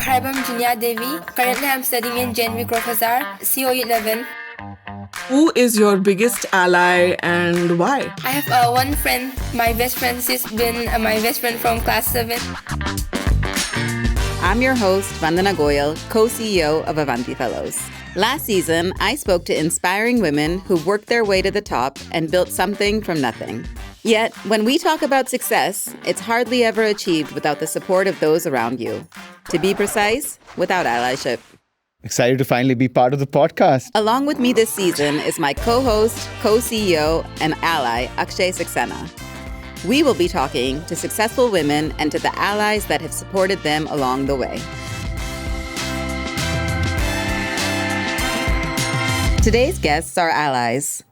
Devi. Currently, I'm studying in Janvi Professor, CO11. Who is your biggest ally and why? I have one friend, my best friend. She's been my best friend from class 7. I'm your host, Vandana Goyal, co-CEO of Avanti Fellows. Last season, I spoke to inspiring women who worked their way to the top and built something from nothing. Yet, when we talk about success, it's hardly ever achieved without the support of those around you. To be precise, without allyship. Excited to finally be part of the podcast. Along with me this season is my co-host, co-CEO, and ally, Akshay Saxena. We will be talking to successful women and to the allies that have supported them along the way. Today's guests are allies.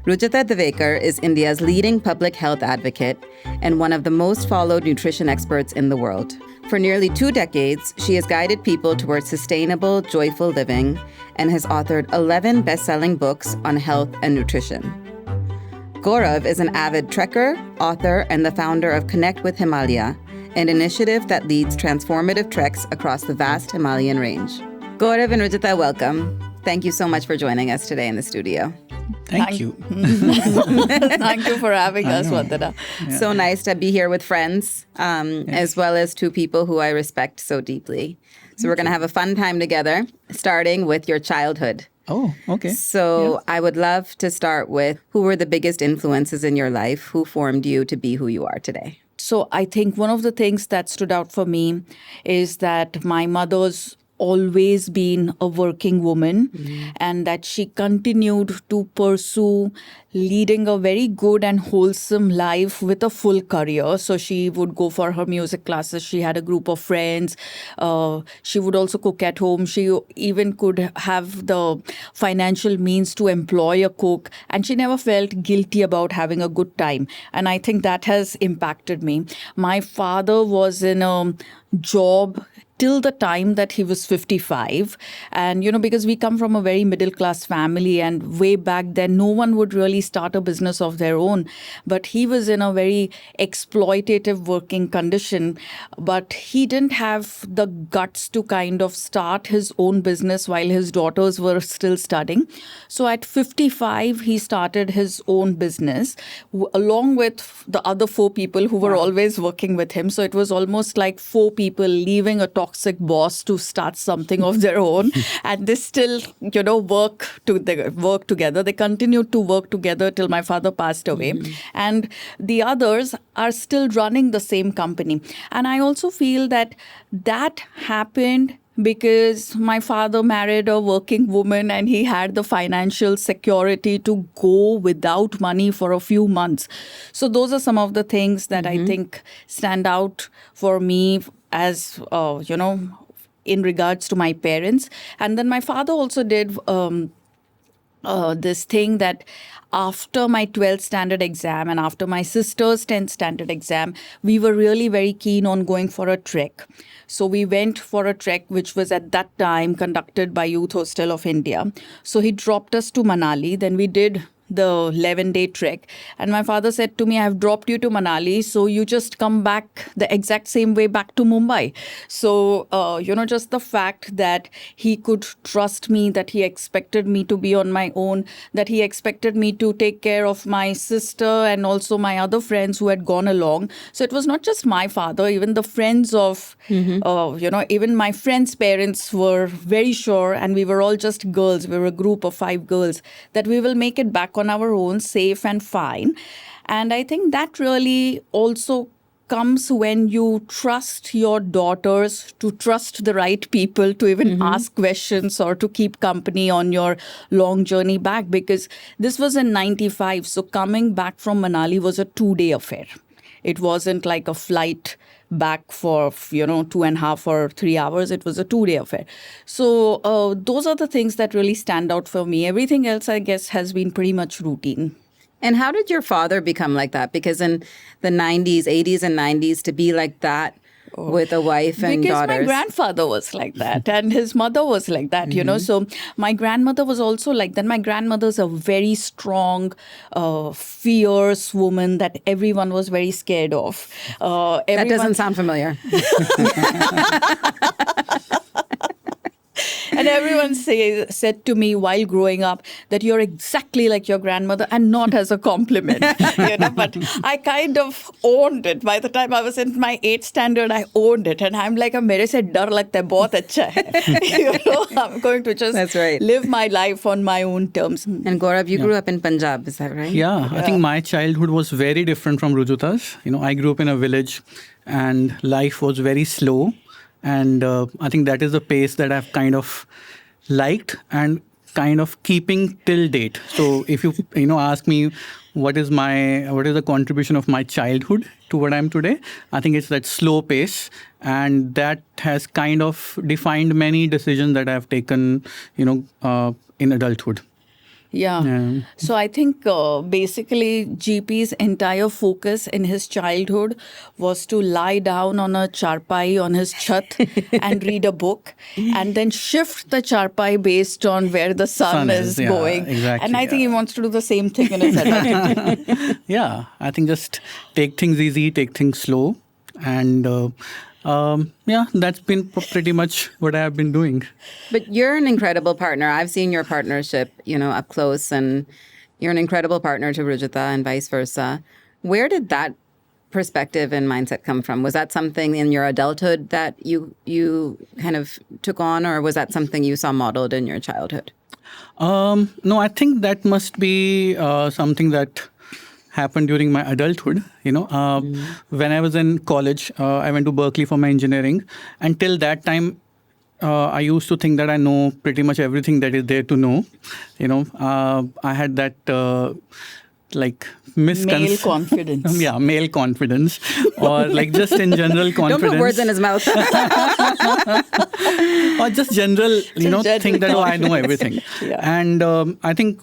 Rujuta Diwekar is India's leading public health advocate and one of the most followed nutrition experts in the world. For nearly 2 decades, she has guided people towards sustainable, joyful living and has authored 11 best-selling books on health and nutrition. Gaurav is an avid trekker, author, and the founder of Connect With Himalaya, an initiative that leads transformative treks across the vast Himalayan range. Gaurav and Rujuta, welcome. Thank you so much for joining us today in the studio. Thank you. Thank you for having us, Vandana. Yeah. So nice to be here with friends, as well as 2 people who I respect so deeply. So we're going to have a fun time together, starting with your childhood. Oh, okay. So yes. I would love to start with, who were the biggest influences in your life? Who formed you to be who you are today? So I think one of the things that stood out for me is that my mother's always been a working woman and that she continued to pursue leading a very good and wholesome life with a full career. So she would go for her music classes. She had a group of friends. She would also cook at home. She even could have the financial means to employ a cook. And she never felt guilty about having a good time. And I think that has impacted me. My father was in a job till the time that he was 55. And, because we come from a very middle class family and way back then, no one would really start a business of their own. But he was in a very exploitative working condition. But he didn't have the guts to kind of start his own business while his daughters were still studying. So at 55, he started his own business along with the other 4 people who were always working with him. So it was almost like 4 people leaving a toxic boss to start something of their own. And they still, work together. They continued to work together till my father passed away. And the others are still running the same company. And I also feel that happened because my father married a working woman and he had the financial security to go without money for a few months. So those are some of the things that I think stand out for me as, in regards to my parents. And then my father also did this thing that after my 12th standard exam and after my sister's 10th standard exam, we were really very keen on going for a trek. So we went for a trek, which was at that time conducted by Youth Hostel of India. So he dropped us to Manali. Then we did the 11-day trek. And my father said to me, I have dropped you to Manali, so you just come back the exact same way back to Mumbai. So, just the fact that he could trust me, that he expected me to be on my own, that he expected me to take care of my sister and also my other friends who had gone along. So it was not just my father, even the friends of, even my friends' parents were very sure, and we were all just girls. We were a group of 5 girls, that we will make it back on our own, safe and fine. And I think that really also comes when you trust your daughters to trust the right people to even ask questions or to keep company on your long journey back. Because this was in 95. So coming back from Manali was a 2-day affair. It wasn't like a flight back for, 2.5 or 3 hours. It was a 2-day affair. So those are the things that really stand out for me. Everything else, I guess, has been pretty much routine. And how did your father become like that? Because in the 80s and 90s, to be like that with a wife and because daughters. my grandfather was like that and his mother was like that, So my grandmother was also like that. My grandmother's a very strong, fierce woman that everyone was very scared of. That doesn't sound familiar. And everyone said to me while growing up that you're exactly like your grandmother, and not as a compliment. But I kind of owned it. By the time I was in my 8th standard, I owned it. And I'm like, mere se dar lagta hai, bahut acha hai. I'm going to just That's right. live my life on my own terms. And Gaurav, you grew up in Punjab, is that right? Yeah, I think my childhood was very different from Rujuta's. I grew up in a village and life was very slow. And I think that is the pace that I've kind of liked and kind of keeping till date. So if you ask me what is the contribution of my childhood to what I am today, I think it's that slow pace, and that has kind of defined many decisions that I've taken, in adulthood. Yeah. So I think basically GP's entire focus in his childhood was to lie down on a charpai on his chat and read a book, and then shift the charpai based on where the sun is going. Exactly, and I think he wants to do the same thing in his adulthood. Yeah, I think just take things easy, take things slow, and that's been pretty much what I have been doing. But you're an incredible partner. I've seen your partnership, up close, and you're an incredible partner to Rujuta and vice versa. Where did that perspective and mindset come from? Was that something in your adulthood that you kind of took on, or was that something you saw modeled in your childhood? No, I think that must be something that happened during my adulthood. When I was in college, I went to Berkeley for my engineering. Until that time, I used to think that I know pretty much everything that is there to know. I had that Male confidence. Yeah, male confidence, or just in general confidence. Don't put words in his mouth. Or just general, think that I know everything. Yeah. And I think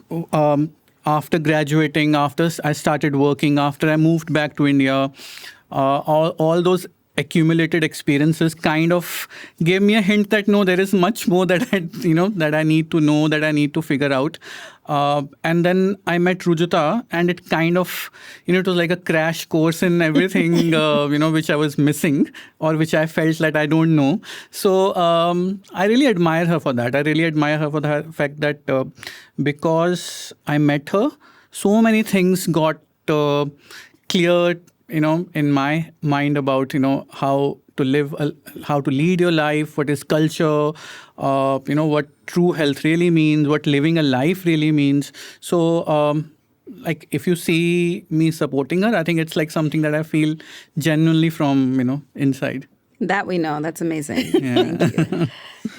after graduating, after I started working, after I moved back to India, all those accumulated experiences kind of gave me a hint that no, there is much more that I need to know, that I need to figure out. And then I met Rujuta, and it kind of, it was like a crash course in everything, which I was missing, or which I felt that I don't know. So I really admire her for that. I really admire her for the fact that because I met her, so many things got cleared, in my mind about, how to live, how to lead your life, what is culture, what true health really means, what living a life really means. So, if you see me supporting her, I think it's like something that I feel genuinely from, inside. That we know. That's amazing. Yeah. Thank you.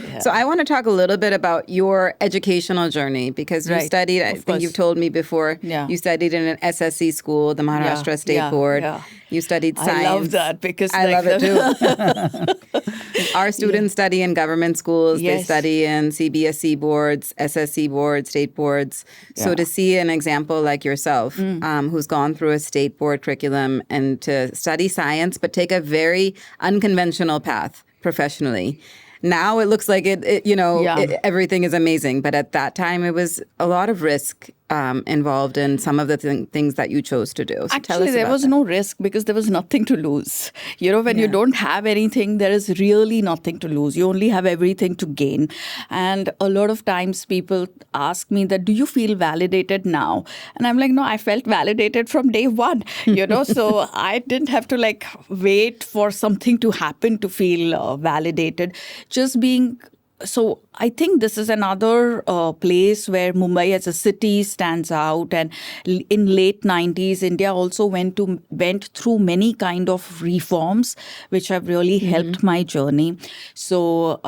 Yeah. So I want to talk a little bit about your educational journey, because you studied, I think you've told me before, you studied in an SSC school, the Maharashtra State Board. Yeah. You studied science. I love that because I love it too. Our students study in government schools. They study in CBSE boards, SSC boards, state boards. So to see an example like yourself, who's gone through a state board curriculum and to study science, but take a very unconventional path professionally. Now it looks like everything is amazing. But at that time, it was a lot of risk involved in some of the things that you chose to do. So actually, there was no risk because there was nothing to lose. When you don't have anything, there is really nothing to lose. You only have everything to gain. And a lot of times people ask me that, do you feel validated now? And I'm like, no, I felt validated from day one, so I didn't have to wait for something to happen to feel validated. Just being... So I think this is another place where Mumbai as a city stands out. And in late 90s, India also went through many kind of reforms, which have really helped my journey. So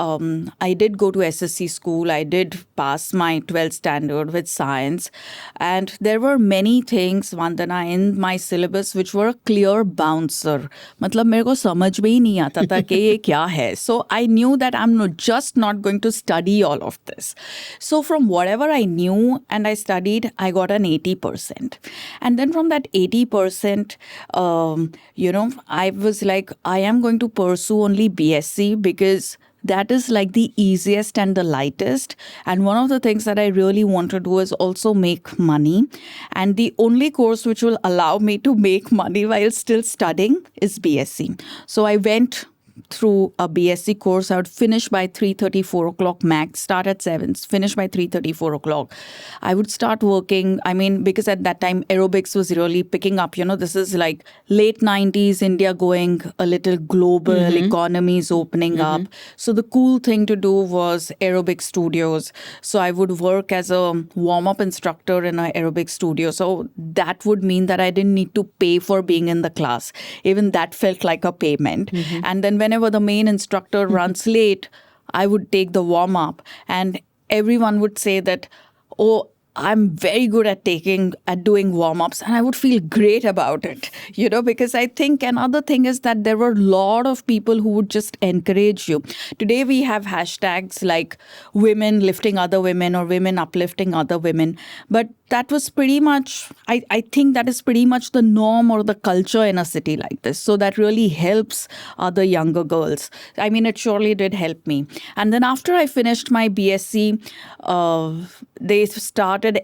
I did go to SSC school. I did pass my 12th standard with science. And there were many things, Vandana, in my syllabus, which were a clear bouncer. मतलब मेरे को समझ में ही नहीं आता था कि ये क्या है. So I knew that I'm just not going to study study all of this. So from whatever I knew and I studied, I got an 80%. And then from that 80%, I was like, I am going to pursue only BSc because that is like the easiest and the lightest. And one of the things that I really want to do is also make money. And the only course which will allow me to make money while still studying is BSc. So I went through a BSc course. I would finish by 3:30, 4 o'clock max, start at 7, finish by 3:30, 4 o'clock. I would start working. I mean, because at that time, aerobics was really picking up. This is like late 90s, India going a little global, economies opening up. So the cool thing to do was aerobic studios. So I would work as a warm-up instructor in an aerobic studio. So that would mean that I didn't need to pay for being in the class. Even that felt like a payment. And then whenever the main instructor runs late, I would take the warm-up and everyone would say that, oh, I'm very good at doing warm-ups, and I would feel great about it, because I think another thing is that there were a lot of people who would just encourage you. Today we have hashtags like women lifting other women or women uplifting other women, but that was pretty much, I think that is pretty much the norm or the culture in a city like this. So that really helps other younger girls. I mean, it surely did help me. And then after I finished my BSc, they started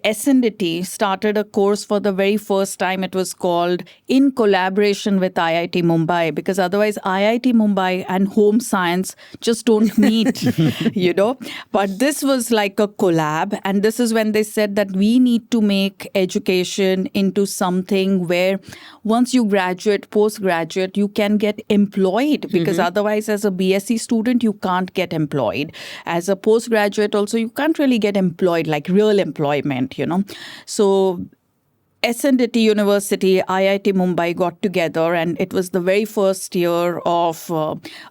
a course for the very first time. It was called In Collaboration with IIT Mumbai, because otherwise IIT Mumbai and home science just don't meet, But this was like a collab. And this is when they said that we need to make education into something where once you graduate, postgraduate, you can get employed, because otherwise as a BSc student, you can't get employed. As a postgraduate also, you can't really get employed, like real employment, So SNDT University, IIT Mumbai got together, and it was the very first year of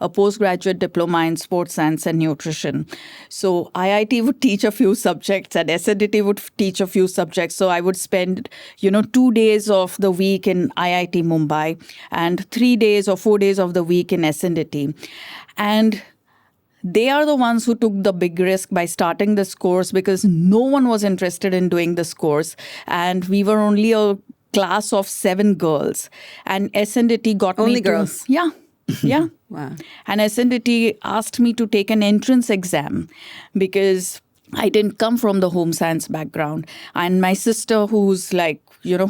a postgraduate diploma in sports science and nutrition. So IIT would teach a few subjects and SNDT would teach a few subjects. So I would spend, 2 days of the week in IIT Mumbai and 3 days or 4 days of the week in SNDT. And they are the ones who took the big risk by starting this course, because no one was interested in doing this course. And we were only a class of 7 girls. And SNDT got me Only girls? Yeah. Yeah. Wow. And SNDT asked me to take an entrance exam because I didn't come from the home science background. And my sister, who's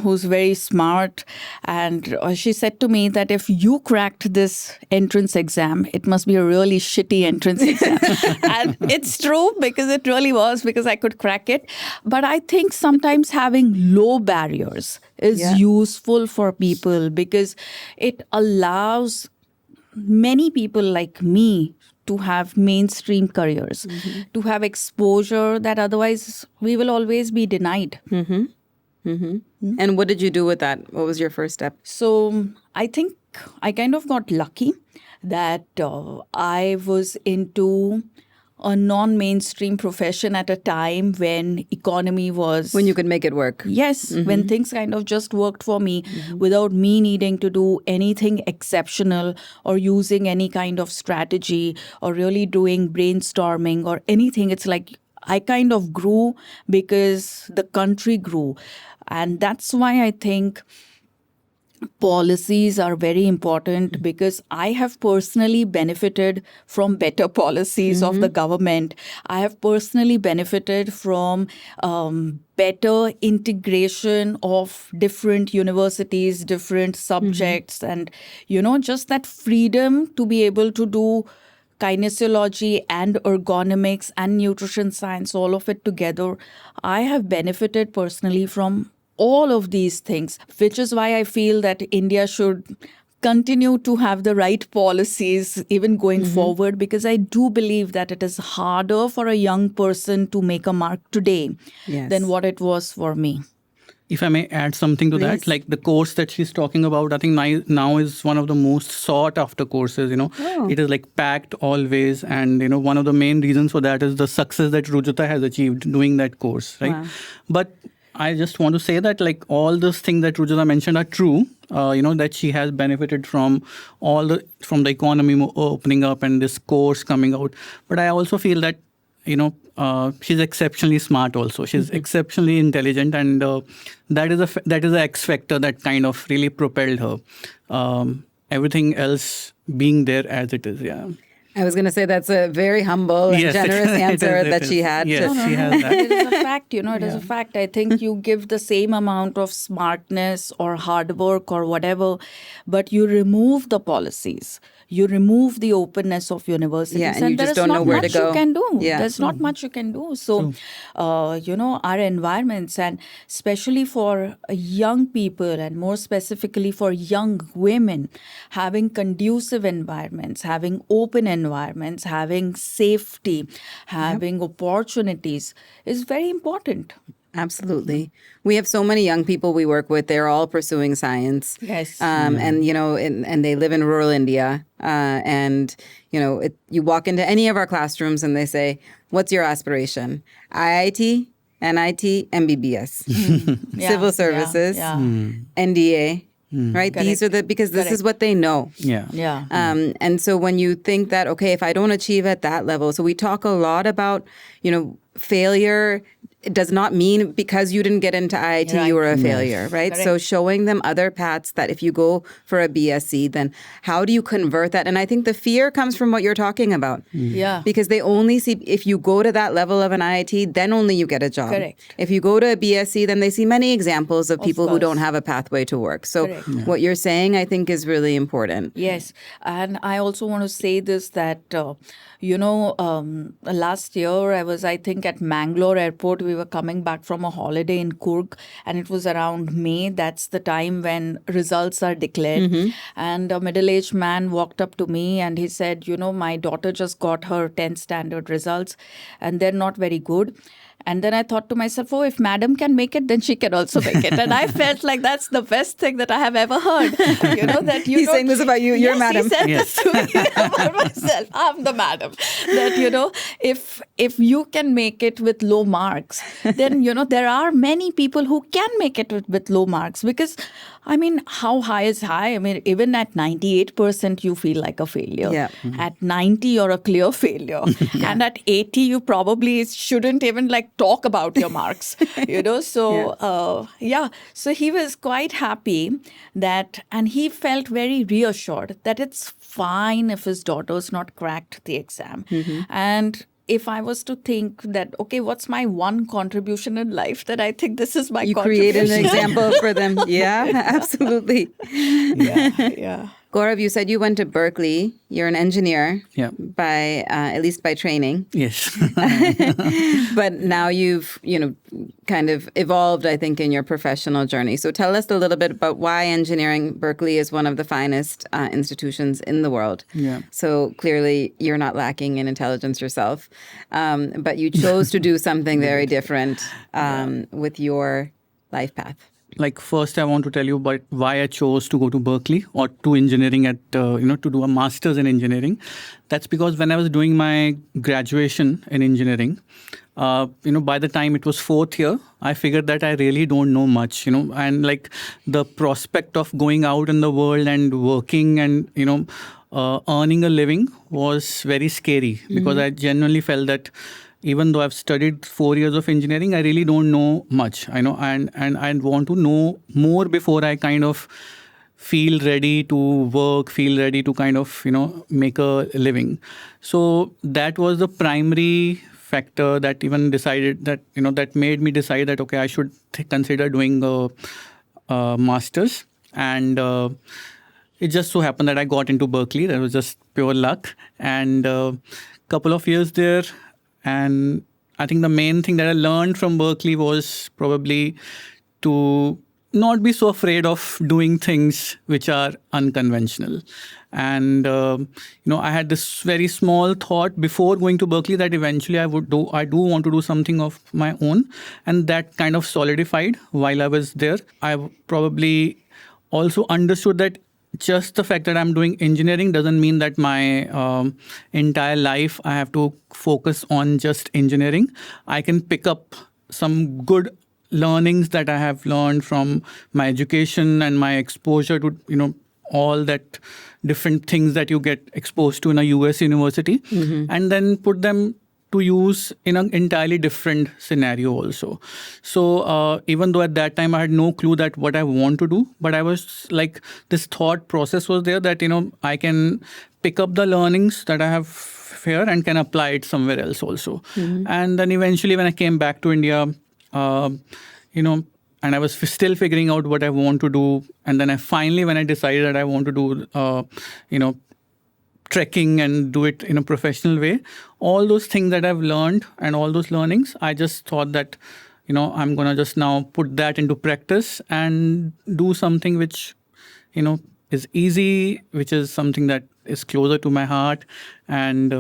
who's very smart, and she said to me that if you cracked this entrance exam, it must be a really shitty entrance exam. And it's true, because it really was, because I could crack it. But I think sometimes having low barriers is useful for people, because it allows many people like me to have mainstream careers, to have exposure that otherwise we will always be denied. And what did you do with that? What was your first step? So I think I kind of got lucky that I was into a non-mainstream profession at a time when economy was... When you could make it work. Yes, when things kind of just worked for me without me needing to do anything exceptional or using any kind of strategy or really doing brainstorming or anything. It's like I kind of grew because the country grew. And that's why I think policies are very important, because I have personally benefited from better policies of the government. I have personally benefited from better integration of different universities, different subjects, and, just that freedom to be able to do kinesiology and ergonomics and nutrition science, all of it together. I have benefited personally from all of these things, which is why I feel that India should continue to have the right policies even going forward, because I do believe that it is harder for a young person to make a mark today than what it was for me. If I may add something to that, like the course that she's talking about, I think now is one of the most sought after courses, It is like packed always. And, one of the main reasons for that is the success that Rujuta has achieved doing that course, right? Wow. But I just want to say that like all those things that Rujuta mentioned are true, that she has benefited from from the economy opening up and this course coming out. But I also feel that she's exceptionally smart also. She's exceptionally intelligent, and that is an X factor that kind of really propelled her. Everything else being there as it is, yeah. I was going to say that's a very humble and generous answer that she had. Yes, she has that. It is a fact, it is a fact. I think you give the same amount of smartness or hard work or whatever, but you remove the policies. You remove the openness of universities. Yeah, and you just don't know where to go. You can do. Yeah. There's not much you can do. So, our environments, and especially for young people and more specifically for young women, having conducive environments, having open environments, having safety, having opportunities is very important. Absolutely. We have so many young people we work with. They're all pursuing science. Yes. And, and they live in rural India. You walk into any of our classrooms and they say, what's your aspiration? IIT, NIT, MBBS, civil services, NDA. Right? Correct. These are because this is what they know. Yeah. And so when you think that, okay, if I don't achieve at that level, so we talk a lot about, failure. It does not mean because you didn't get into IIT, you were a failure, right? Correct. So showing them other paths that if you go for a BSc, then how do you convert that? And I think the fear comes from what you're talking about. Yeah. Because they only see, if you go to that level of an IIT, then only you get a job. Correct. If you go to a BSc, then they see many examples of people who course. don't have a pathway to work. So Correct. what you're saying, I think, is really important. Yes. And I also want to say this that, last year I was, I think, at Mangalore airport. We were coming back from a holiday in Coorg, and it was around May. That's the time when results are declared. And a middle-aged man walked up to me and he said, my daughter just got her 10th standard results and they're not very good. And then I thought to myself, if madam can make it, then she can also make it. And I felt like that's the best thing that I have ever heard. That He's saying this about you. You're madam. He said this to me about myself. I'm the madam. That, if you can make it with low marks, then, there are many people who can make it with low marks. Because, how high is high? Even at 98%, you feel like a failure. Yeah. At 90, you're a clear failure. And at 80, you probably shouldn't even talk about your marks. So he was quite happy that, and he felt very reassured that it's fine if his daughter's not cracked the exam. And if I was to think that, okay, what's my one contribution in life, that I think this is my You contribution. created an example for them. Yeah, absolutely. Yeah. Gaurav, you said you went to Berkeley. You're an engineer, Yeah. at least by training. Yes. But now you've, kind of evolved, I think, in your professional journey. So tell us a little bit about why engineering. Berkeley is one of the finest institutions in the world. Yeah. So clearly you're not lacking in intelligence yourself. But you chose to do something very different with your life path. First, I want to tell you about why I chose to go to Berkeley or to engineering to do a master's in engineering. That's because when I was doing my graduation in engineering, by the time it was fourth year, I figured that I really don't know much, and the prospect of going out in the world and working and, earning a living was very scary because I genuinely felt that even though I've studied 4 years of engineering, I really don't know much, and I want to know more before I kind of feel ready to work, feel ready to kind of, make a living. So that was the primary factor that even decided that, that made me decide that, okay, I should consider doing a master's. And it just so happened that I got into Berkeley. That was just pure luck. And couple of years there. And I think the main thing that I learned from Berkeley was probably to not be so afraid of doing things which are unconventional. And, I had this very small thought before going to Berkeley that eventually I do want to do something of my own. And that kind of solidified while I was there. I probably also understood that just the fact that I'm doing engineering doesn't mean that my entire life I have to focus on just engineering. I can pick up some good learnings that I have learned from my education and my exposure to, all that different things that you get exposed to in a US university, and then put them to use in an entirely different scenario also. So even though at that time I had no clue that what I want to do, but I was like, this thought process was there that, I can pick up the learnings that I have here and can apply it somewhere else also. And then eventually when I came back to India, and I was still figuring out what I want to do. And then when I decided that I want to do, trekking and do it in a professional way, all those things that I've learned and all those learnings, I just thought that, I'm going to just now put that into practice and do something which, is easy, which is something that is closer to my heart. And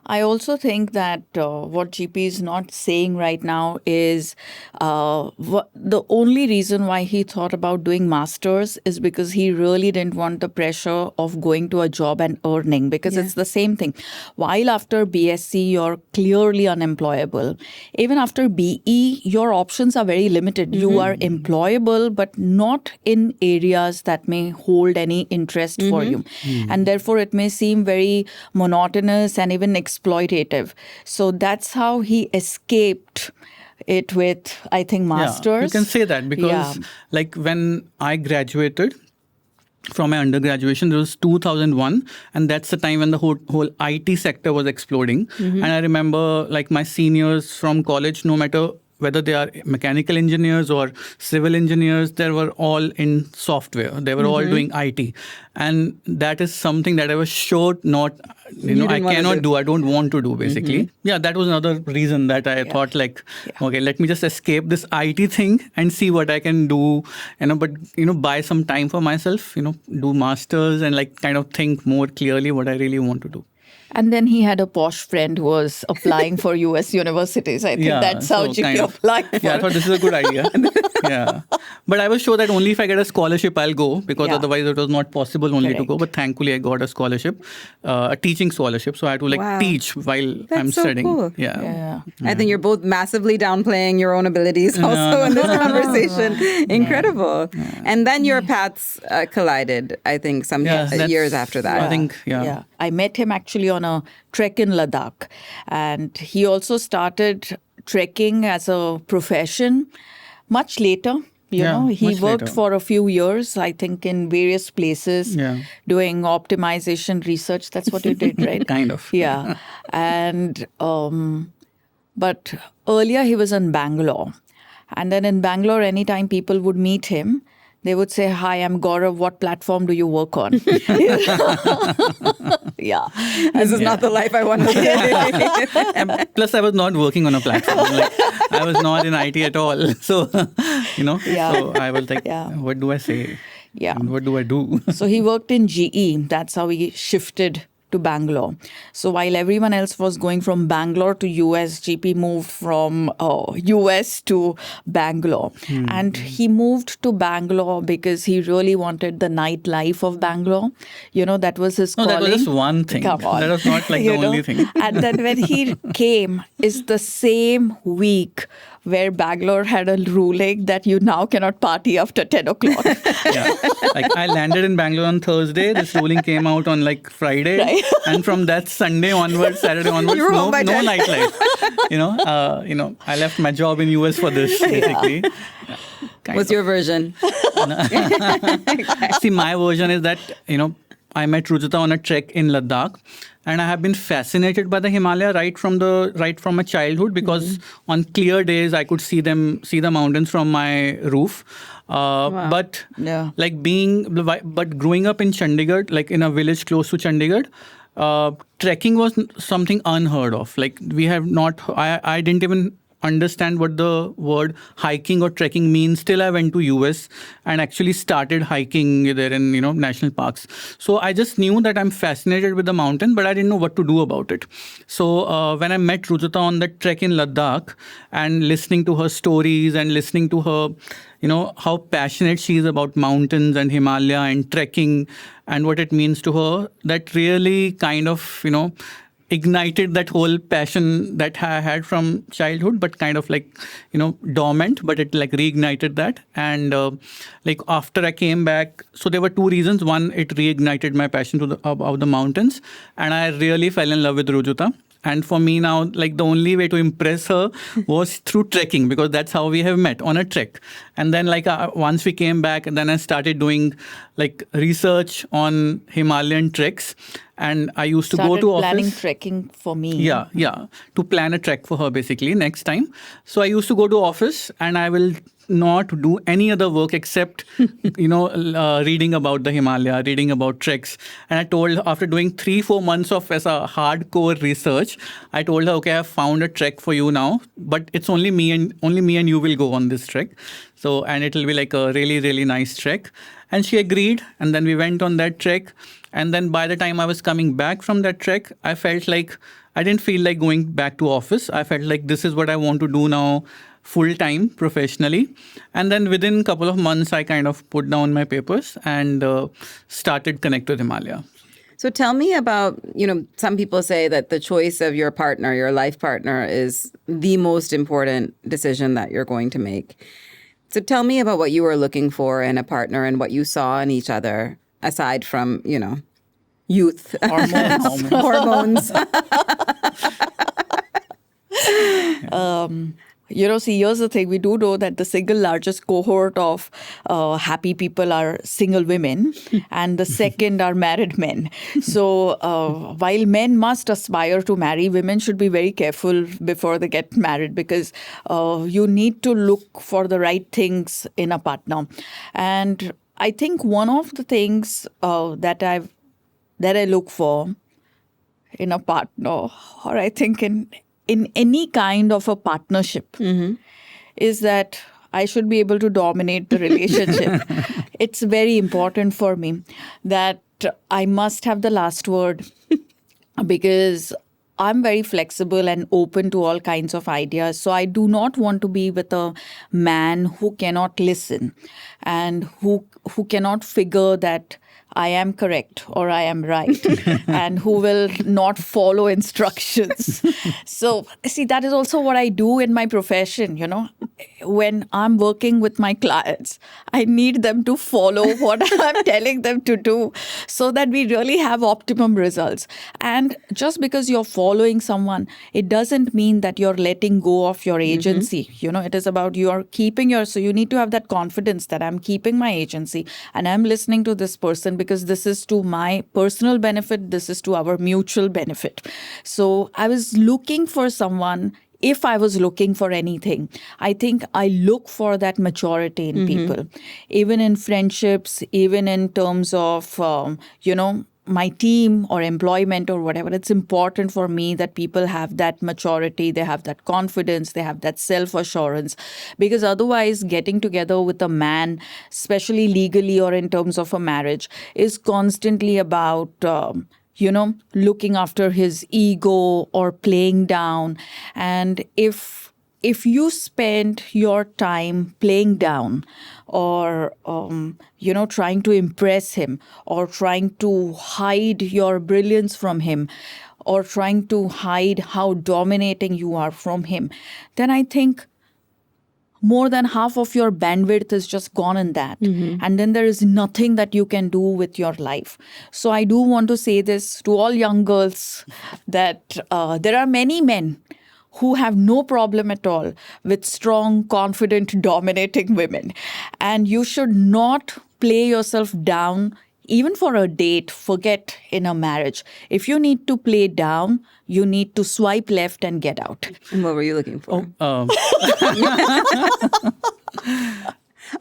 I also think that what GP is not saying right now is the only reason why he thought about doing masters is because he really didn't want the pressure of going to a job and earning, because it's the same thing. While after BSc, you're clearly unemployable. Even after BE, your options are very limited. You are employable, but not in areas that may hold any interest for you. And therefore, it may seem very monotonous and even exploitative. So that's how he escaped it with, I think, masters. Yeah, you can say that because like when I graduated from my undergraduation, it was 2001, and that's the time when the whole IT sector was exploding. And I remember like my seniors from college, no matter whether they are mechanical engineers or civil engineers, they were all in software. They were all doing IT. And that is something that I was sure not, I cannot do. I don't want to do, basically. Yeah, that was another reason that I thought like, okay, let me just escape this IT thing and see what I can do, but, buy some time for myself, do masters and like kind of think more clearly what I really want to do. And then he had a posh friend who was applying for US universities. I think that's how GP applied for. Yeah, I thought this is a good idea. But I was sure that only if I get a scholarship, I'll go, because otherwise it was not possible only to go. But thankfully, I got a scholarship, a teaching scholarship. So I had to teach while I'm studying. Cool. Yeah. I think you're both massively downplaying your own abilities also in this conversation. Incredible. And then your paths collided, I think, some years after that. I think, I met him actually on a trek in Ladakh. And he also started trekking as a profession much later. He worked for a few years, I think, in various places, doing optimization research. That's what you did, right? Kind of. Yeah. And, but earlier he was in Bangalore. And then in Bangalore, anytime people would meet him, they would say, "Hi, I'm Gaurav. What platform do you work on?" This is not the life I want to live. Plus, I was not working on a platform. I was not in IT at all. So, so I was like, what do I say? Yeah. And what do I do? So he worked in GE. That's how he shifted to Bangalore. So while everyone else was going from Bangalore to US, GP moved from US to Bangalore. And he moved to Bangalore because he really wanted the nightlife of Bangalore. That was his calling. No, that was just one thing. Come on. That was not like the only thing. And then when he came, is the same week where Bangalore had a ruling that you now cannot party after 10 o'clock. Like I landed in Bangalore on Thursday. This ruling came out on like Friday. Right. And from that Sunday onwards, Saturday onwards, no nightlife. I left my job in US for this, basically. What's your version? See, my version is that, I met Rujuta on a trek in Ladakh. And I have been fascinated by the Himalaya right from my childhood, because on clear days I could see the mountains from my roof. But growing up in Chandigarh, like in a village close to Chandigarh, trekking was something unheard of. Like we have not. I didn't even understand what the word hiking or trekking means till I went to US and actually started hiking there in national parks. So I just knew that I'm fascinated with the mountain, but I didn't know what to do about it. So when I met Rujuta on that trek in Ladakh and listening to her stories and listening to her, how passionate she is about mountains and Himalaya and trekking and what it means to her, that really kind of, ignited that whole passion that I had from childhood, but kind of like, dormant, but it like reignited that. And after I came back, so there were two reasons. One, it reignited my passion about the mountains, and I really fell in love with Rujuta. And for me now, like the only way to impress her was through trekking, because that's how we have met, on a trek. And then like once we came back, and then I started doing like research on Himalayan treks. And I used to go to office. Planning trekking for me. Yeah, to plan a trek for her basically next time. So I used to go to office, and I will not do any other work except, reading about the Himalaya, reading about treks. And I told her, after doing 3-4 months of as a hardcore research, I told her, okay, I've found a trek for you now, but it's only me and you will go on this trek. So, and it'll be like a really, really nice trek. And she agreed. And then we went on that trek. And then by the time I was coming back from that trek, I didn't feel like going back to office. I felt like this is what I want to do now, full-time, professionally. And then within a couple of months, I kind of put down my papers and started Connect with Himalaya. So tell me about, some people say that the choice of your partner, your life partner, is the most important decision that you're going to make. So tell me about what you were looking for in a partner and what you saw in each other, aside from, youth. Hormones. See, here's the thing. We do know that the single largest cohort of happy people are single women, and the second are married men. So while men must aspire to marry, women should be very careful before they get married, because you need to look for the right things in a partner. And I think one of the things that I look for in a partner, or I think in any kind of a partnership, is that I should be able to dominate the relationship. It's very important for me that I must have the last word, because I'm very flexible and open to all kinds of ideas. So I do not want to be with a man who cannot listen and who cannot figure that I am correct or I am right, and who will not follow instructions. So, see, that is also what I do in my profession, When I'm working with my clients, I need them to follow what I'm telling them to do so that we really have optimum results. And just because you're following someone, it doesn't mean that you're letting go of your agency. It is about you're keeping so you need to have that confidence that I'm keeping my agency and I'm listening to this person, because this is to my personal benefit, this is to our mutual benefit. So I was looking for someone. If I was looking for anything, I think I look for that maturity in people, even in friendships, even in terms of, my team or employment or whatever. It's important for me that people have that maturity, they have that confidence, they have that self-assurance, because otherwise getting together with a man, especially legally or in terms of a marriage, is constantly about looking after his ego or playing down. And if you spend your time playing down or, trying to impress him or trying to hide your brilliance from him or trying to hide how dominating you are from him, then I think more than half of your bandwidth is just gone in that. And then there is nothing that you can do with your life. So I do want to say this to all young girls, that there are many men who have no problem at all with strong, confident, dominating women. And you should not play yourself down, even for a date, forget in a marriage. If you need to play down, you need to swipe left and get out. And what were you looking for?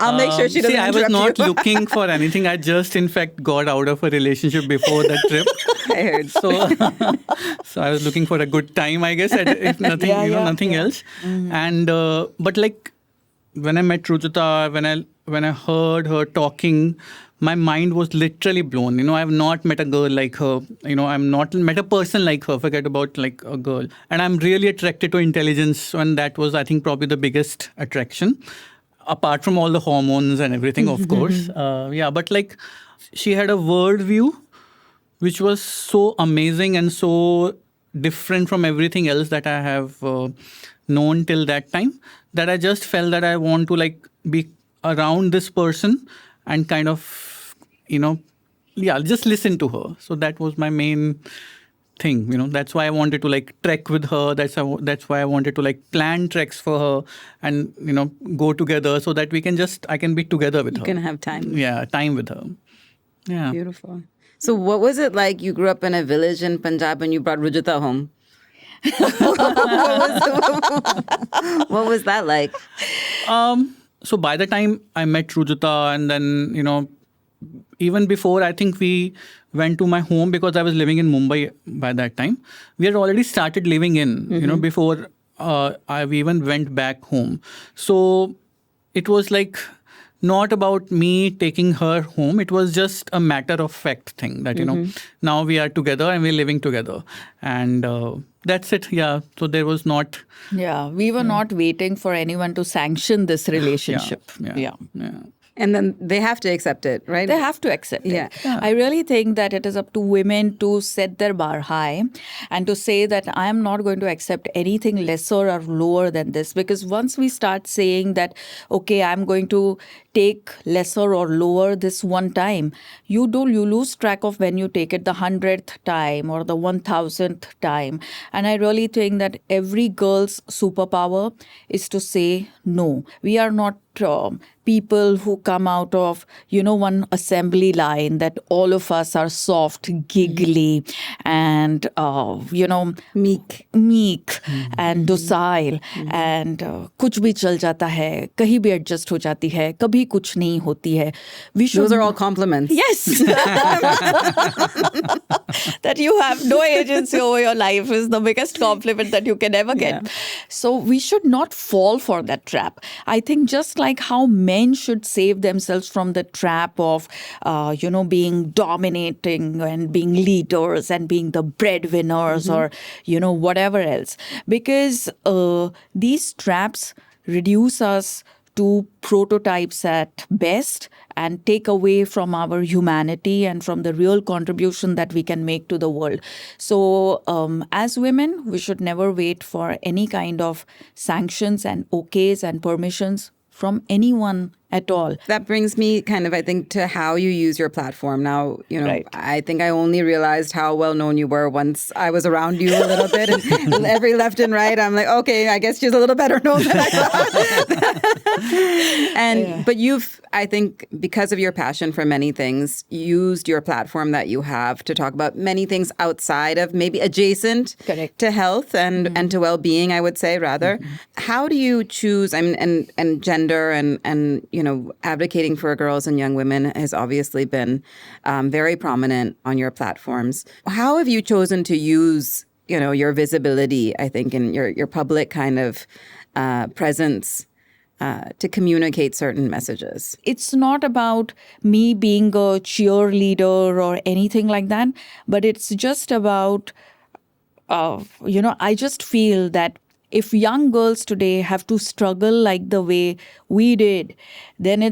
I'll make sure she doesn't I was not you. looking for anything. I just, in fact, got out of a relationship before that trip. I heard. So I was looking for a good time, I guess, if nothing, nothing else. And but like when I met Rujuta, when I heard her talking, my mind was literally blown. I have not met a girl like her. I've not met a person like her. Forget about like a girl. And I'm really attracted to intelligence, and that was, I think, probably the biggest attraction. Apart from all the hormones and everything, of course. But like she had a worldview which was so amazing and so different from everything else that I have known till that time, that I just felt that I want to like be around this person and kind of, just listen to her. So that was my main thing. That's why I wanted to trek with her. That's why I wanted to plan treks for her and go together so that I can be together with her. You can have time. Yeah, time with her. Yeah. Beautiful. So what was it like? You grew up in a village in Punjab and you brought Rujuta home. What was that like? So by the time I met Rujuta, and then, even before, I think we went to my home because I was living in Mumbai by that time. We had already started living in, before we even went back home. So it was not about me taking her home. It was just a matter of fact thing that, now we are together and we're living together. And that's it. Yeah. So there was not. Yeah. We were not waiting for anyone to sanction this relationship. Yeah. And then they have to accept it, right? They have to accept it. I really think that it is up to women to set their bar high and to say that I am not going to accept anything lesser or lower than this. Because once we start saying that, okay, I'm going to take lesser or lower this one time, you lose track of when you take it the 100th time or the 1000th time. And I really think that every girl's superpower is to say no. We are not people who come out of, one assembly line that all of us are soft, giggly, and, meek and docile, and कुछ भी चल जाता है, कहीं भी adjust हो जाती है, कभी कुछ नहीं होती है. Those are all compliments. Yes. That you have no agency over your life is the biggest compliment that you can ever get. Yeah. So we should not fall for that trap. I think just like how men should save themselves from the trap of, being dominating and being leaders and being the breadwinners or, whatever else. Because these traps reduce us to prototypes at best and take away from our humanity and from the real contribution that we can make to the world. So as women, we should never wait for any kind of sanctions and okays and permissions from anyone at all. That brings me I think, to how you use your platform. Now, Right. I think I only realized how well known you were once I was around you a little bit. And every left and right, I'm like, okay, I guess she's a little better known than I thought. But you've, I think, because of your passion for many things, used your platform that you have to talk about many things outside of maybe adjacent Correct. to health and to well-being, I would say, rather. How do you choose, and gender and advocating for girls and young women has obviously been very prominent on your platforms. How have you chosen to use, your visibility, I think, and your public kind of presence to communicate certain messages? It's not about me being a cheerleader or anything like that, but it's just about, I just feel that if young girls today have to struggle like the way we did, then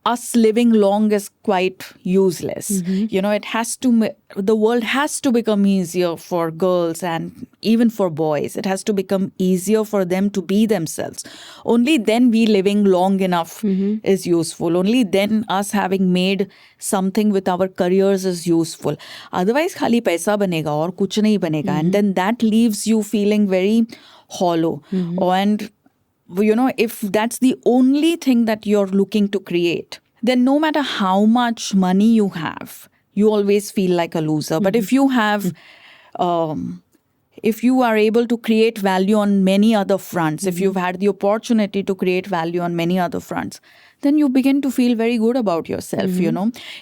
us living long is quite useless. It has to, the world has to become easier for girls and even for boys. It has to become easier for them to be themselves. Only then we living long enough is useful. Only then us having made something with our careers is useful. Otherwise, khali paisa banega aur kuch nahi banega. And then that leaves you feeling very hollow. And if that's the only thing that you're looking to create, then no matter how much money you have, you always feel like a loser. But if you have, if you are able to create value on many other fronts, if you've had the opportunity to create value on many other fronts, then you begin to feel very good about yourself,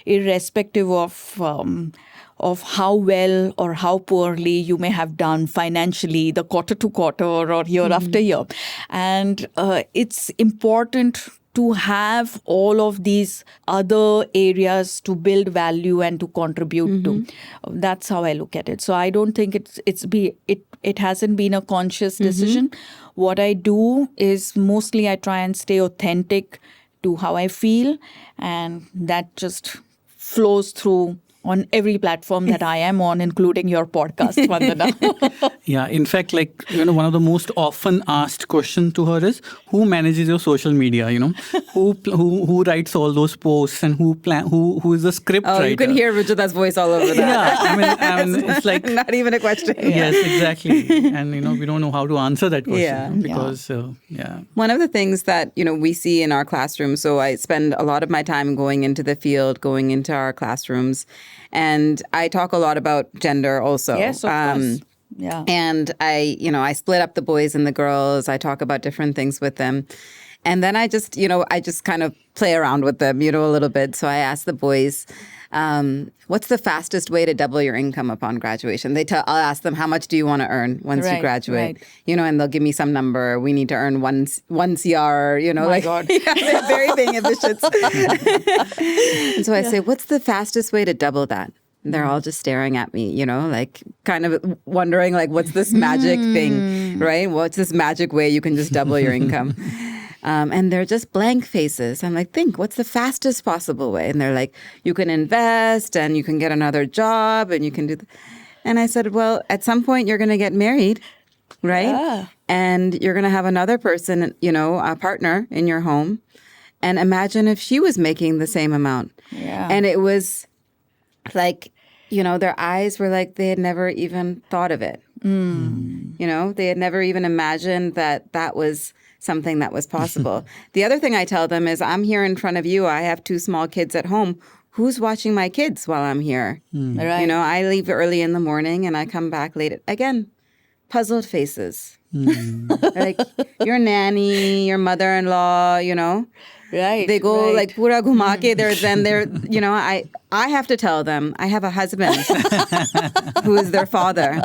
irrespective of how well or how poorly you may have done financially, the quarter to quarter or year after year. And it's important to have all of these other areas to build value and to contribute to. That's how I look at it. So I don't think it hasn't been a conscious decision. What I do is mostly I try and stay authentic to how I feel, and that just flows through on every platform that I am on, including your podcast, Vandana. Yeah, in fact, one of the most often asked questions to her is, who manages your social media? Who writes all those posts, and who is the script writer? You can hear Rujuta's voice all over that. Yeah, I mean, it's like not even a question. Yes, exactly. And we don't know how to answer that question Yeah. because One of the things that we see in our classroom. So I spend a lot of my time going into the field, going into our classrooms, and I talk a lot about gender also. Yes, of course. Yeah. And I split up the boys and the girls. I talk about different things with them. And then I just kind of play around with them, a little bit. So I ask the boys, what's the fastest way to double your income upon graduation? I'll ask them, how much do you want to earn once you graduate? Right. And they'll give me some number. We need to earn one CR, My God. they're very being ambitious. And so I say, what's the fastest way to double that? And they're all just staring at me, kind of wondering, what's this magic thing, right? What's this magic way you can just double your income? And they're just blank faces. I'm like, think, what's the fastest possible way? And they're like, you can invest and you can get another job and you can do. And I said, well, at some point you're going to get married, right? Yeah. And you're going to have another person, a partner in your home. And imagine if she was making the same amount. Yeah. And it was like, their eyes were like they had never even thought of it. They had never even imagined that was something that was possible. The other thing I tell them is, I'm here in front of you. I have 2 small kids at home. Who's watching my kids while I'm here? Right. I leave early in the morning and I come back late. Again, puzzled faces. Like your nanny, your mother-in-law, Right. They go right. pura ghuma ke. I have to tell them I have a husband who is their father.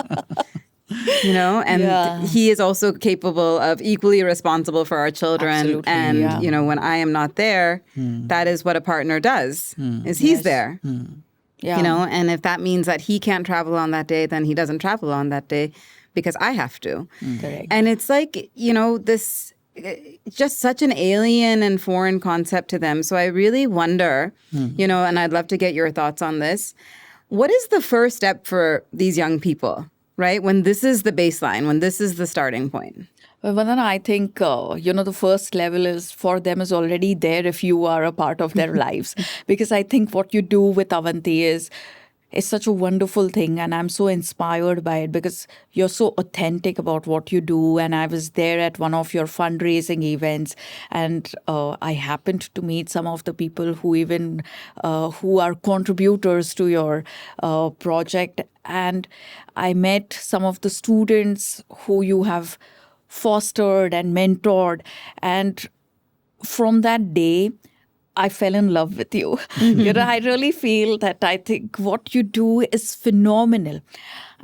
And he is also capable of equally responsible for our children. Absolutely, And, when I am not there, that is what a partner does, is he's there. Yeah. And if that means that he can't travel on that day, then he doesn't travel on that day because I have to. Correct. And it's like, this just such an alien and foreign concept to them. So I really wonder, and I'd love to get your thoughts on this. What is the first step for these young people, right? When this is the baseline, when this is the starting point? Well, Vandana, I think, the first level is for them is already there if you are a part of their lives. Because I think what you do with Avanti is such a wonderful thing. And I'm so inspired by it because you're so authentic about what you do. And I was there at one of your fundraising events. And I happened to meet some of the people who even who are contributors to your project. And I met some of the students who you have fostered and mentored. And from that day, I fell in love with you. I really feel that I think what you do is phenomenal.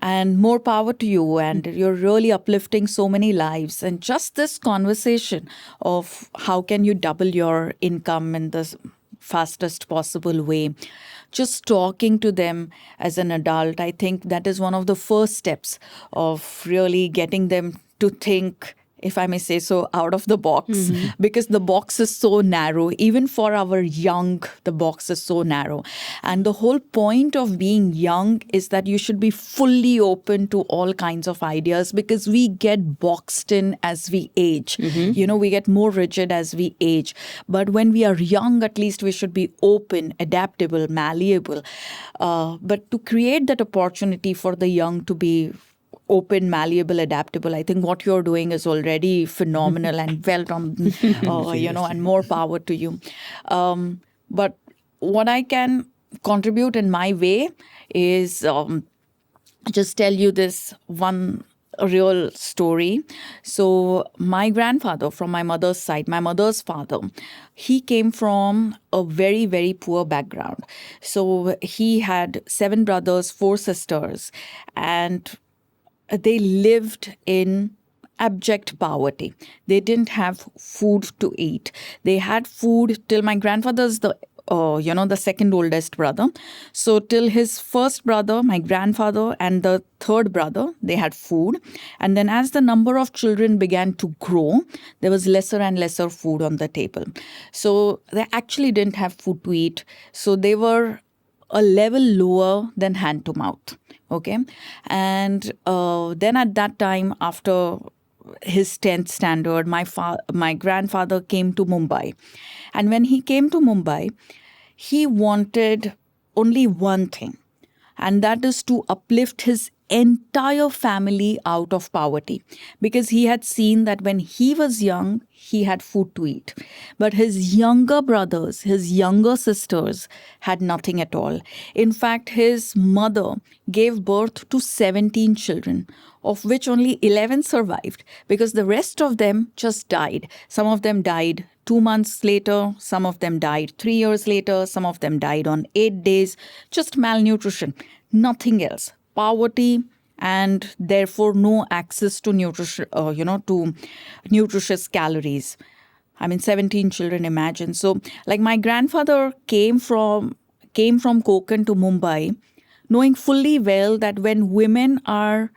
And more power to you. And you're really uplifting so many lives. And just this conversation of how can you double your income in the fastest possible way. Just talking to them as an adult, I think that is one of the first steps of really getting them to think, if I may say so, out of the box, because the box is so narrow. Even for our young, the box is so narrow. And the whole point of being young is that you should be fully open to all kinds of ideas because we get boxed in as we age. We get more rigid as we age. But when we are young, at least we should be open, adaptable, malleable. But to create that opportunity for the young to be open, malleable, adaptable. I think what you're doing is already phenomenal and well done, and more power to you. But what I can contribute in my way is just tell you this one real story. So my grandfather from my mother's side, my mother's father, he came from a very, very poor background. So he had 7 brothers, 4 sisters, and they lived in abject poverty. They didn't have food to eat. They had food till my grandfather's the second oldest brother. So till his first brother, my grandfather, and the third brother, they had food. And then as the number of children began to grow, there was lesser and lesser food on the table. So they actually didn't have food to eat. So they were a level lower than hand to mouth. Okay. And then at that time, after his 10th standard, my grandfather came to Mumbai. And when he came to Mumbai, he wanted only one thing, and that is to uplift his entire family out of poverty, because he had seen that when he was young, he had food to eat. But his younger brothers, his younger sisters had nothing at all. In fact, his mother gave birth to 17 children, of which only 11 survived, because the rest of them just died. Some of them died 2 months later, some of them died 3 years later, some of them died on 8 days, just malnutrition, nothing else. Poverty, and therefore no access to nutrition, to nutritious calories. I mean, 17 children, imagine. So, like, my grandfather came from Konkan to Mumbai, knowing fully well that when women are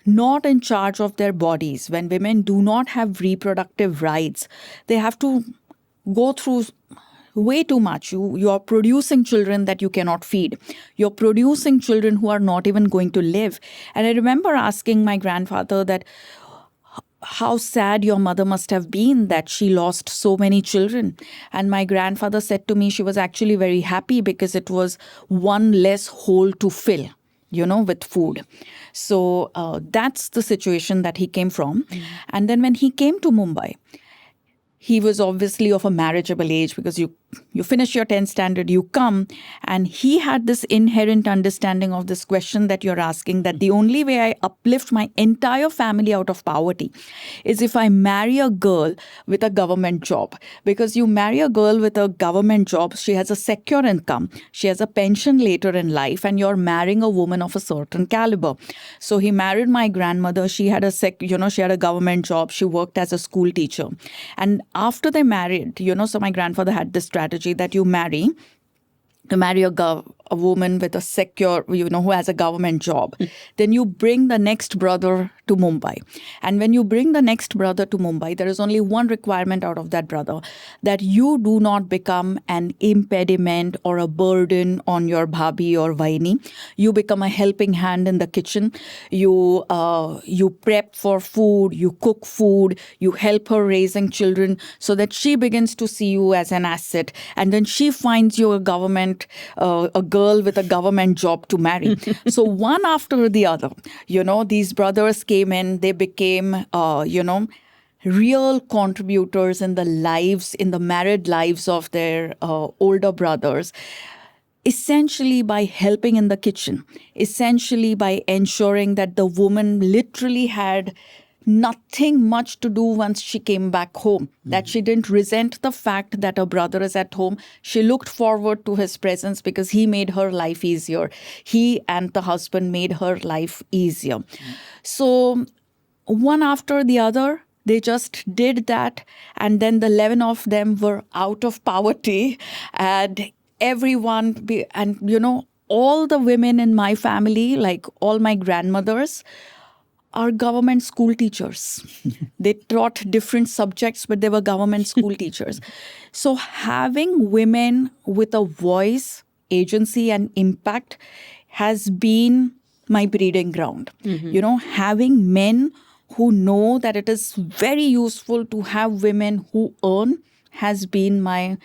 not in charge of their bodies, when women do not have reproductive rights, they have to go through way too much. You are producing children that you cannot feed. You're producing children who are not even going to live. And I remember asking my grandfather that how sad your mother must have been that she lost so many children. And my grandfather said to me she was actually very happy because it was one less hole to fill, with food. So that's the situation that he came from. And then when he came to Mumbai, he was obviously of a marriageable age, because you finish your 10th standard, you come, and he had this inherent understanding of this question that you're asking, that the only way I uplift my entire family out of poverty is if I marry a girl with a government job. Because you marry a girl with a government job, she has a secure income, she has a pension later in life, and you're marrying a woman of a certain caliber. So he married my grandmother. She had she had a government job. She worked as a school teacher. And after they married, so my grandfather had this strategy that you marry a woman with a secure, who has a government job. Then you bring the next brother to Mumbai. And when you bring the next brother to Mumbai, there is only one requirement out of that brother, that you do not become an impediment or a burden on your bhabhi or vaini. You become a helping hand in the kitchen. You prep for food, you cook food, you help her raising children, so that she begins to see you as an asset. And then she finds you a girl with a government job to marry. So one after the other, these brothers came in, they became, real contributors in the married lives of their older brothers, essentially by helping in the kitchen, essentially by ensuring that the woman literally had nothing much to do once she came back home, that she didn't resent the fact that her brother is at home. She looked forward to his presence because he made her life easier. He and the husband made her life easier. So one after the other, they just did that. And then the 11 of them were out of poverty, and all the women in my family, like all my grandmothers, are government school teachers. They taught different subjects, but they were government school teachers. So having women with a voice, agency, and impact has been my breeding ground. Having men who know that it is very useful to have women who earn has been my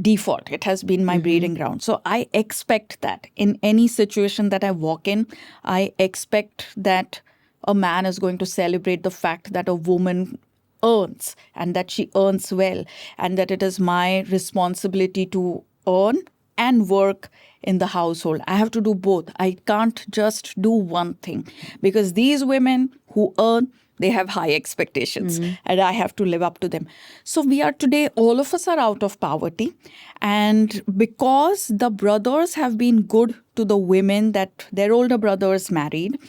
default. It has been my breeding ground. So I expect that in any situation that I walk in, I expect that a man is going to celebrate the fact that a woman earns, and that she earns well, and that it is my responsibility to earn and work in the household. I have to do both. I can't just do one thing, because these women who earn, they have high expectations, and I have to live up to them. So we are today, all of us are out of poverty. And because the brothers have been good to the women that their older brothers married,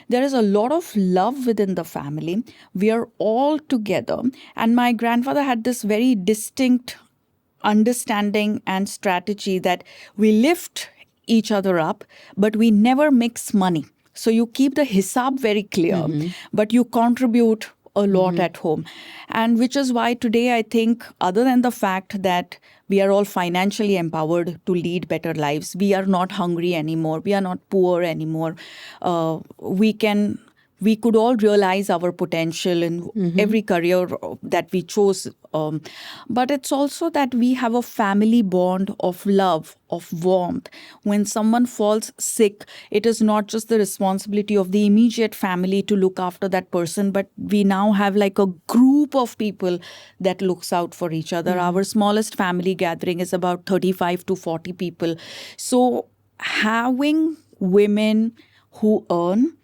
there is a lot of love within the family. We are all together. And my grandfather had this very distinct understanding and strategy that we lift each other up, but we never mix money. So you keep the hisab very clear, but you contribute a lot at home. And which is why today I think, other than the fact that we are all financially empowered to lead better lives, we are not hungry anymore, we are not poor anymore, we could all realize our potential in every career that we chose. But it's also that we have a family bond of love, of warmth. When someone falls sick, it is not just the responsibility of the immediate family to look after that person, but we now have like a group of people that looks out for each other. Our smallest family gathering is about 35 to 40 people. So having women who earn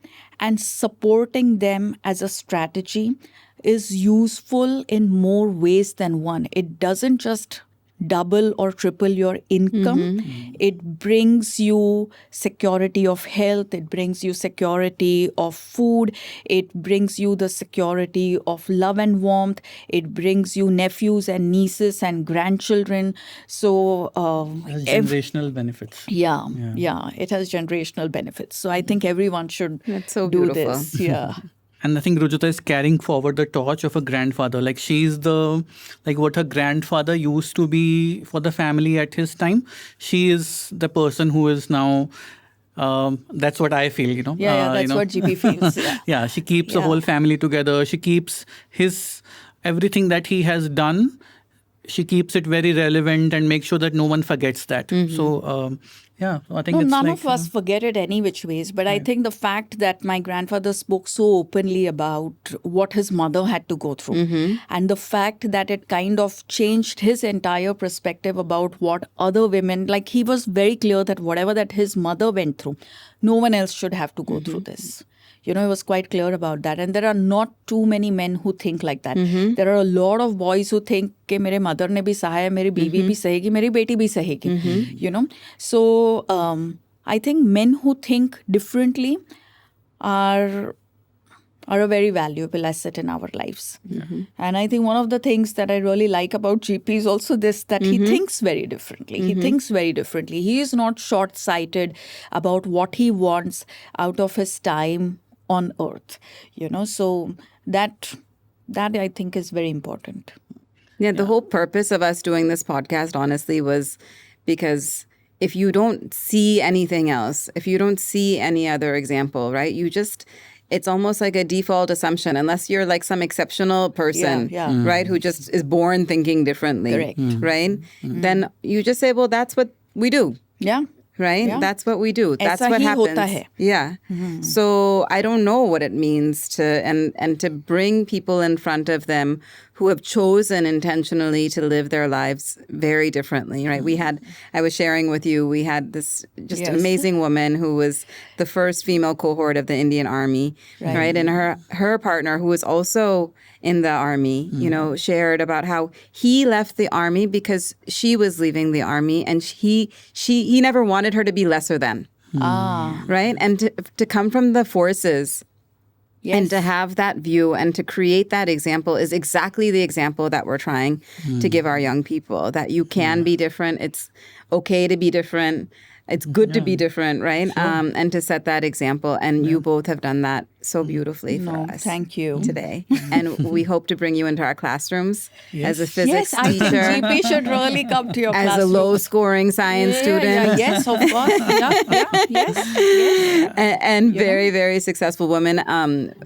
and supporting them as a strategy is useful in more ways than one. It doesn't just double or triple your income. It brings you security of health. It brings you security of food. It brings you the security of love and warmth. It brings you nephews and nieces and grandchildren. So Has generational benefits. yeah, it has generational benefits. So I think everyone should That's so do beautiful. this. Yeah. And I think Rujuta is carrying forward the torch of a grandfather. Like she's what her grandfather used to be for the family at his time. She is the person who is now, that's what I feel, That's what GP feels. Yeah, she keeps the whole family together. She keeps everything that he has done. She keeps it very relevant and makes sure that no one forgets that. So, I think None of us forget it any which ways. But I think the fact that my grandfather spoke so openly about what his mother had to go through, and the fact that it kind of changed his entire perspective about what other women, like he was very clear that whatever that his mother went through, no one else should have to go through this. He was quite clear about that. And there are not too many men who think like that. There are a lot of boys who think कि मेरे mother ने भी सहा है, मेरी बीवी भी सहेगी, मेरी बेटी भी सहेगी. So I think men who think differently are a very valuable asset in our lives. And I think one of the things that I really like about GP is also this, that he thinks very differently. He thinks very differently. He is not short-sighted about what he wants out of his time on earth. So that I think is very important. Yeah, the whole purpose of us doing this podcast, honestly, was because if you don't see anything else, if you don't see any other example, right, it's almost like a default assumption, unless you're like some exceptional person, right, who just is born thinking differently, Correct. Right? Then you just say, well, that's what we do. Yeah. Right? Yeah. That's what we do. That's Aisa what hi happens. hota hai. Yeah. So I don't know what it means to and to bring people in front of them who have chosen intentionally to live their lives very differently, right? I was sharing with you, we had this just amazing woman who was the first female cohort of the Indian Army, right? And her partner, who was also in the Army, shared about how he left the Army because she was leaving the Army, and he never wanted her to be lesser than, right? And to come from the forces. Yes. And to have that view and to create that example is exactly the example that we're trying to give our young people, that you can be different. It's okay to be different. It's good to be different, right? Sure. And to set that example. And you both have done that so beautifully for us. Thank you. Today. And we hope to bring you into our classrums as a physics I teacher. think GP should really come to your as classroom. a low-scoring science student. Yes, of course. Yes. And very, very successful woman.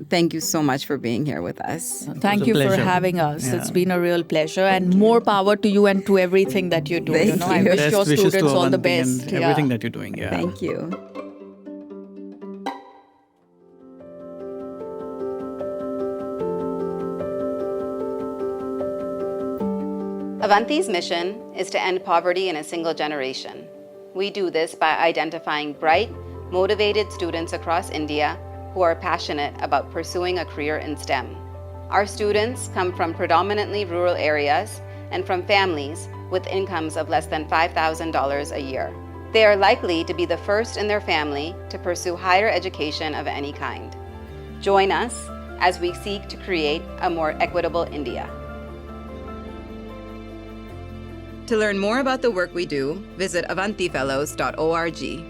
Thank you so much for being here with us. Thank you for having us. Yeah. It's been a real pleasure, and more power to you and to everything that you do. Thank you. I wish your students all the best. Everything that you're doing. Yeah. Thank you. Avanti's mission is to end poverty in a single generation. We do this by identifying bright, motivated students across India who are passionate about pursuing a career in STEM. Our students come from predominantly rural areas and from families with incomes of less than $5,000 a year. They are likely to be the first in their family to pursue higher education of any kind. Join us as we seek to create a more equitable India. To learn more about the work we do, visit avantifellows.org.